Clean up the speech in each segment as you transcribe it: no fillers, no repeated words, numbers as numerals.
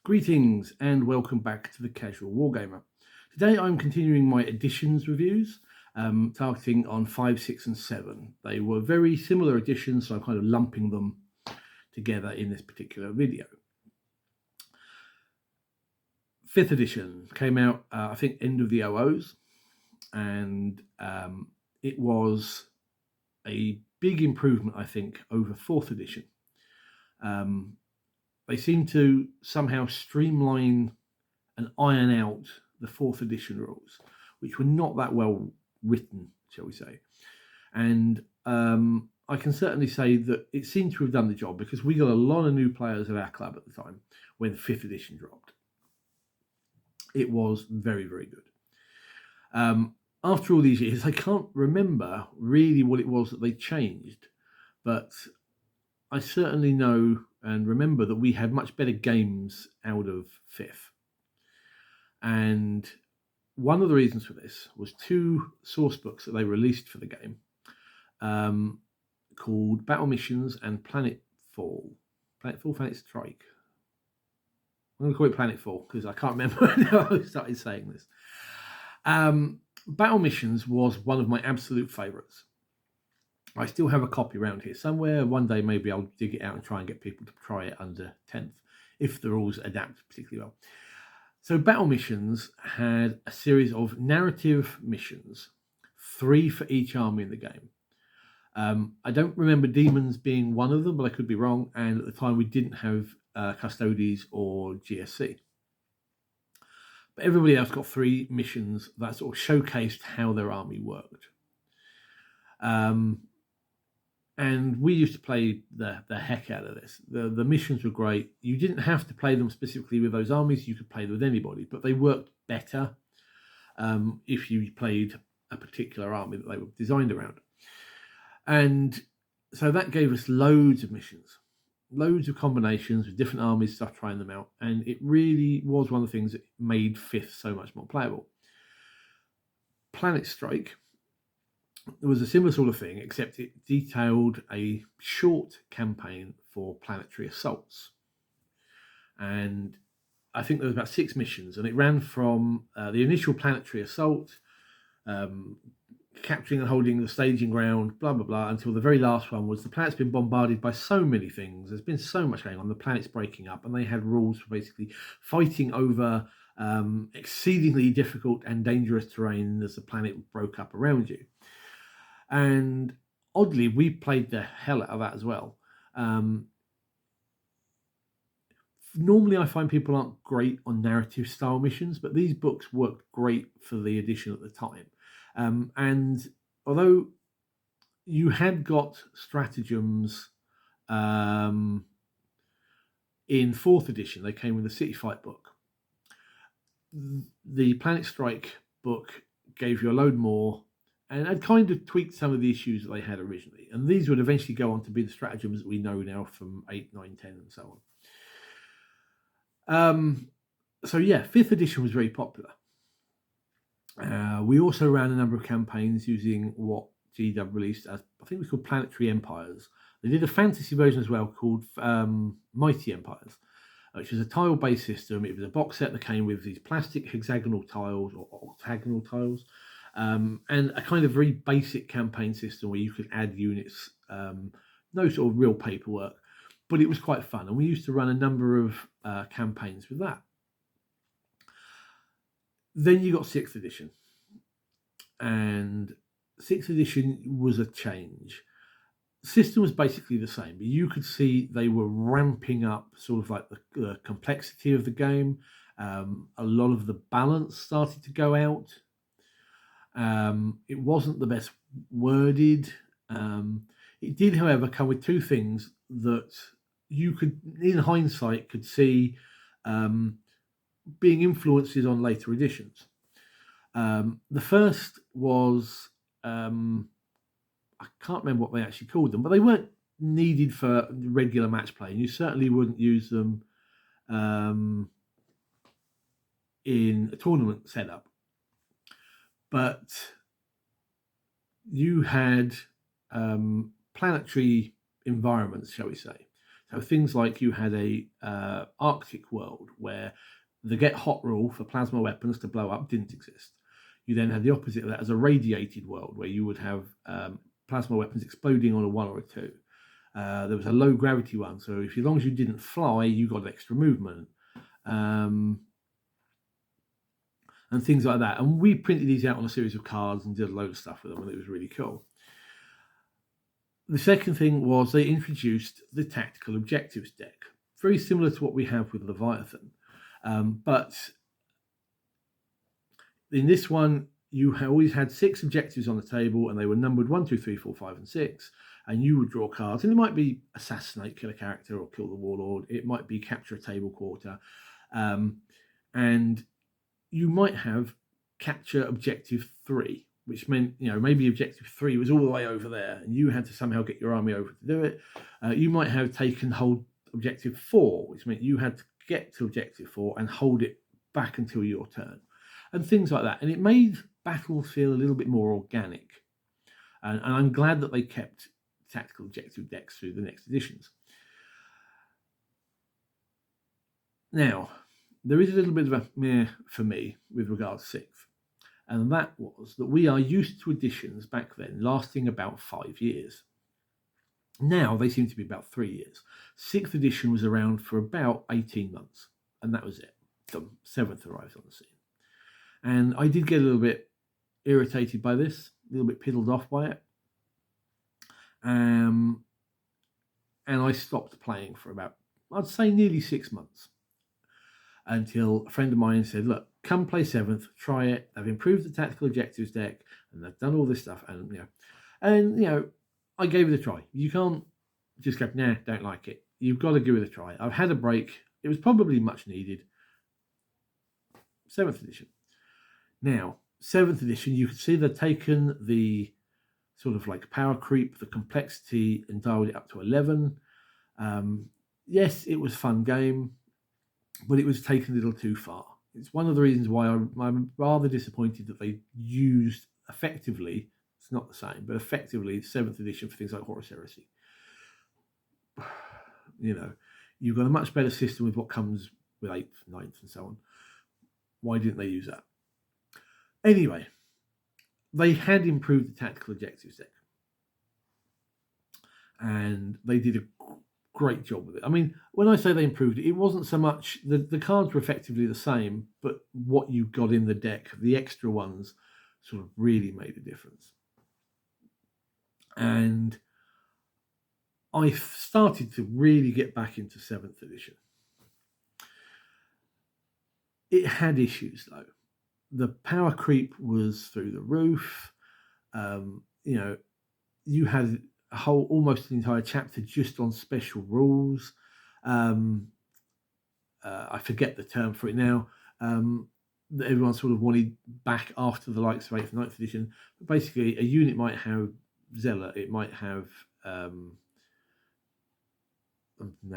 Greetings and welcome back to the Casual Wargamer. Today I'm continuing my editions reviews, targeting on 5, 6 and 7. They were very similar editions, so I'm kind of lumping them together in this particular video. 5th edition came out, I think, end of the OOs, and it was a big improvement, I think, over 4th edition. They seem to somehow streamline and iron out the 4th edition rules, which were not that well written, shall we say. And I can certainly say that it seemed to have done the job, because we got a lot of new players at our club at the time when 5th edition dropped. It was very, very good. After all these years, I can't remember really what it was that they changed, but I certainly know and remember that we had much better games out of 5th. And one of the reasons for this was 2 source books that they released for the game, called Battle Missions and Planetfall, Planet Strike. I'm going to call it Planetfall because I can't remember when I started saying this. Battle Missions was one of my absolute favourites. I still have a copy around here somewhere. One day maybe I'll dig it out and try and get people to try it under 10th, if the rules adapt particularly well. So Battle Missions had a series of narrative missions, 3 for each army in the game. I don't remember Demons being one of them, but I could be wrong. And at the time we didn't have Custodes or GSC. But everybody else got 3 missions that sort of showcased how their army worked. And we used to play the heck out of this. The missions were great. You didn't have to play them specifically with those armies. You could play them with anybody, but they worked better if you played a particular army that they were designed around. And so that gave us loads of missions, loads of combinations with different armies, stuff, trying them out. And it really was one of the things that made 5th so much more playable. Planet Strike, it was a similar sort of thing, except it detailed a short campaign for planetary assaults. And I think there was about 6 missions, and it ran from the initial planetary assault, capturing and holding the staging ground, blah, blah, blah, until the very last one was the planet's been bombarded by so many things. There's been so much going on. The planet's breaking up, and they had rules for basically fighting over exceedingly difficult and dangerous terrain as the planet broke up around you. And oddly, we played the hell out of that as well. Normally, I find people aren't great on narrative style missions, but these books worked great for the edition at the time. And although you had got stratagems in 4th edition, they came with the City Fight book. The Planet Strike book gave you a load more, and I'd kind of tweaked some of the issues that they had originally. And these would eventually go on to be the stratagems that we know now from 8, 9, 10, and so on. So yeah, 5th edition was very popular. We also ran a number of campaigns using what GW released as, I think it was called Planetary Empires. They did a fantasy version as well called Mighty Empires, which was a tile-based system. It was a box set that came with these plastic hexagonal tiles or octagonal tiles. And a kind of very basic campaign system where you could add units, no sort of real paperwork, but it was quite fun. And we used to run a number of campaigns with that. Then you got 6th edition. And 6th edition was a change. The system was basically the same, but you could see they were ramping up sort of like the complexity of the game. A lot of the balance started to go out. It wasn't the best worded. It did, however, come with 2 things that you could, in hindsight, could see being influences on later editions. The first was, I can't remember what they actually called them, but they weren't needed for regular match play, and you certainly wouldn't use them in a tournament setup. But you had planetary environments, shall we say. So things like you had a Arctic world where the get hot rule for plasma weapons to blow up didn't exist. You then had the opposite of that as a radiated world where you would have plasma weapons exploding on a 1 or a 2. There was a low gravity one, so as long as you didn't fly, you got extra movement. And things like that. And we printed these out on a series of cards and did a load of stuff with them, and it was really cool. The second thing was they introduced the tactical objectives deck, very similar to what we have with Leviathan. But in this one, you always had 6 objectives on the table, and they were numbered 1, 2, 3, 4, 5, and 6. And you would draw cards, and it might be assassinate, kill a character, or kill the warlord. It might be capture a table quarter. And you might have capture objective 3, which meant, maybe objective 3 was all the way over there, and you had to somehow get your army over to do it. You might have taken hold objective 4, which meant you had to get to objective 4 and hold it back until your turn, and things like that. And it made battles feel a little bit more organic. And I'm glad that they kept tactical objective decks through the next editions. Now, there is a little bit of a meh for me with regard to 6th, and that was that we are used to editions back then lasting about 5 years. Now they seem to be about 3 years. 6th edition was around for about 18 months, and that was it. The 7th arrived on the scene. And I did get a little bit irritated by this, a little bit piddled off by it. And I stopped playing for about, I'd say, nearly 6 months, until a friend of mine said, look, come play 7th, try it. They've improved the tactical objectives deck, and they've done all this stuff. And I gave it a try. You can't just go, nah, don't like it. You've got to give it a try. I've had a break. It was probably much needed. 7th edition. Now, 7th edition, you can see they've taken the sort of like power creep, the complexity, and dialed it up to 11. Yes, it was a fun game, but it was taken a little too far. It's one of the reasons why I'm rather disappointed that they used effectively, it's not the same, but effectively 7th edition for things like Horus Heresy. You've got a much better system with what comes with 8th, 9th, and so on. Why didn't they use that? Anyway, they had improved the tactical objectives deck, and they did a great job with it. I mean, when I say they improved it, it wasn't so much the cards were effectively the same, but what you got in the deck, the extra ones, sort of really made a difference. And I started to really get back into 7th edition. It had issues though. The power creep was through the roof. You had a whole, almost an entire chapter just on special rules. I forget the term for it now. That everyone sort of wanted back after the likes of 8th and 9th edition. But basically, a unit might have Zealot. It might have... now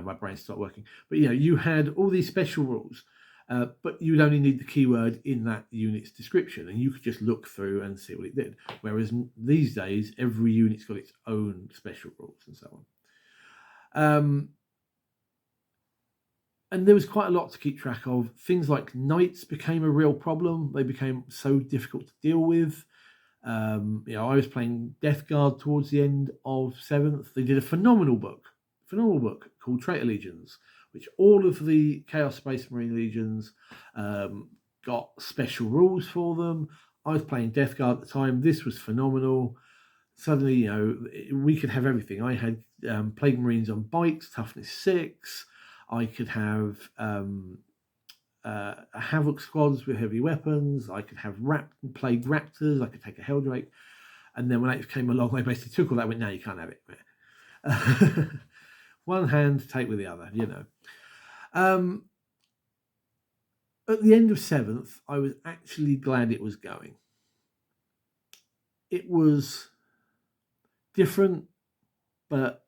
my brain stopped working. But, you had all these special rules. But you'd only need the keyword in that unit's description, and you could just look through and see what it did. Whereas these days, every unit's got its own special rules and so on. And there was quite a lot to keep track of. Things like knights became a real problem. They became so difficult to deal with. I was playing Death Guard towards the end of 7th. They did a phenomenal book called Traitor Legions, which all of the Chaos Space Marine Legions got special rules for them. I was playing Death Guard at the time. This was phenomenal. Suddenly, we could have everything. I had Plague Marines on bikes, toughness 6. I could have Havoc squads with heavy weapons. I could have Plague Raptors. I could take a Helldrake. And then when 8th came along, I basically took all that and went, no, you can't have it. One hand, take with the other, At the end of 7th, I was actually glad it was going. It was different, but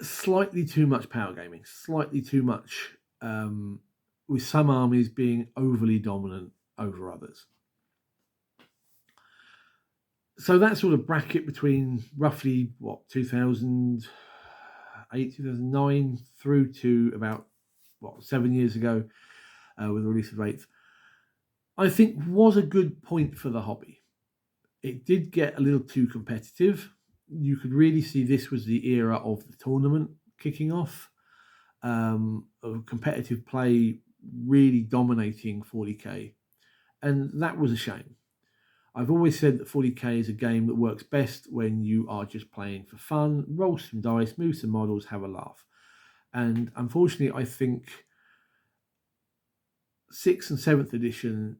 slightly too much power gaming, slightly too much, with some armies being overly dominant over others. So that sort of bracket between roughly, 2008, 2009 through to about, 7 years ago, with the release of 8th, I think was a good point for the hobby. It did get a little too competitive. You could really see this was the era of the tournament kicking off, of competitive play really dominating 40k, and that was a shame. I've always said that 40k is a game that works best when you are just playing for fun, roll some dice, move some models, have a laugh. And unfortunately, I think 6th and 7th edition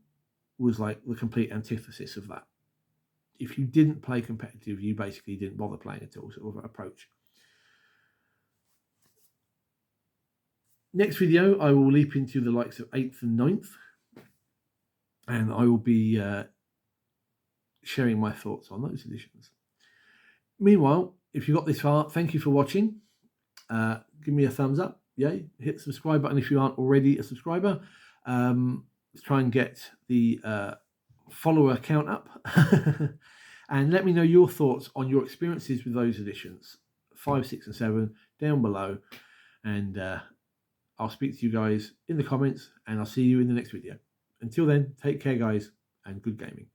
was like the complete antithesis of that. If you didn't play competitive, you basically didn't bother playing at all, sort of approach. Next video, I will leap into the likes of 8th and 9th, and I will be sharing my thoughts on those editions. Meanwhile, if you got this far, thank you for watching. Give me a thumbs up. Yay. Hit the subscribe button if you aren't already a subscriber. Let's try and get the follower count up. And let me know your thoughts on your experiences with those editions, 5, 6, and 7, down below. And I'll speak to you guys in the comments, and I'll see you in the next video. Until then, take care, guys, and good gaming.